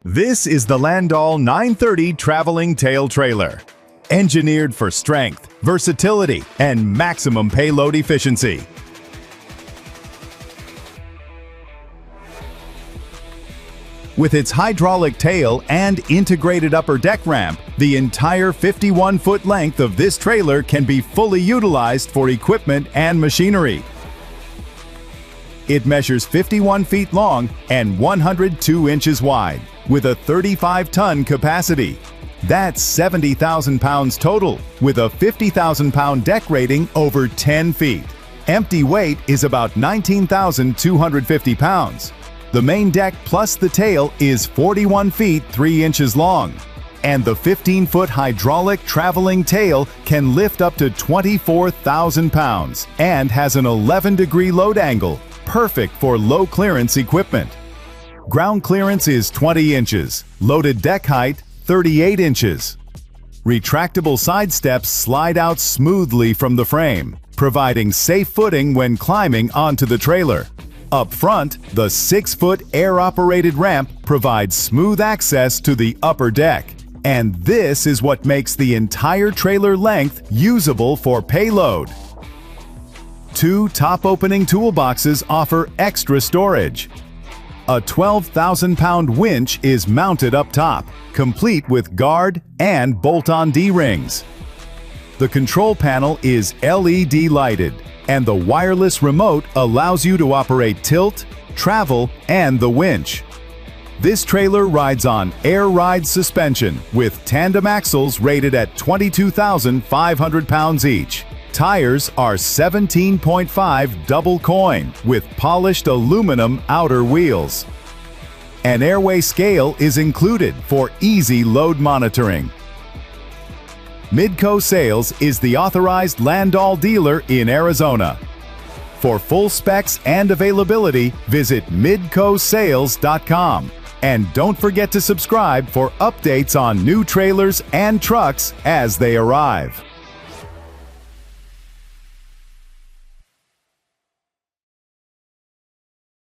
This is the Landoll 930 Traveling Tail Trailer. Engineered for strength, versatility, and maximum payload efficiency. With its hydraulic tail and integrated upper deck ramp, the entire 51-foot length of this trailer can be fully utilized for equipment and machinery. It measures 51 feet long and 102 inches wide, with a 35-ton capacity. That's 70,000 pounds total, with a 50,000-pound deck rating over 10 feet. Empty weight is about 19,250 pounds. The main deck plus the tail is 41 feet 3 inches long, and the 15-foot hydraulic traveling tail can lift up to 24,000 pounds and has an 11-degree load angle, perfect for low-clearance equipment. Ground clearance is 20 inches, loaded deck height 38 inches. Retractable side steps slide out smoothly from the frame, providing safe footing when climbing onto the trailer. Up front, the 6-foot air-operated ramp provides smooth access to the upper deck. And this is what makes the entire trailer length usable for payload. 2 top-opening toolboxes offer extra storage. A 12,000-pound winch is mounted up top, complete with guard and bolt-on D-rings. The control panel is LED lighted, and the wireless remote allows you to operate tilt, travel, and the winch. This trailer rides on air ride suspension with tandem axles rated at 22,500 pounds each. Tires are 17.5 double coin with polished aluminum outer wheels. An airway scale is included for easy load monitoring. Midco Sales is the authorized Landoll dealer in Arizona. For full specs and availability, visit midcosales.com. And don't forget to subscribe for updates on new trailers and trucks as they arrive.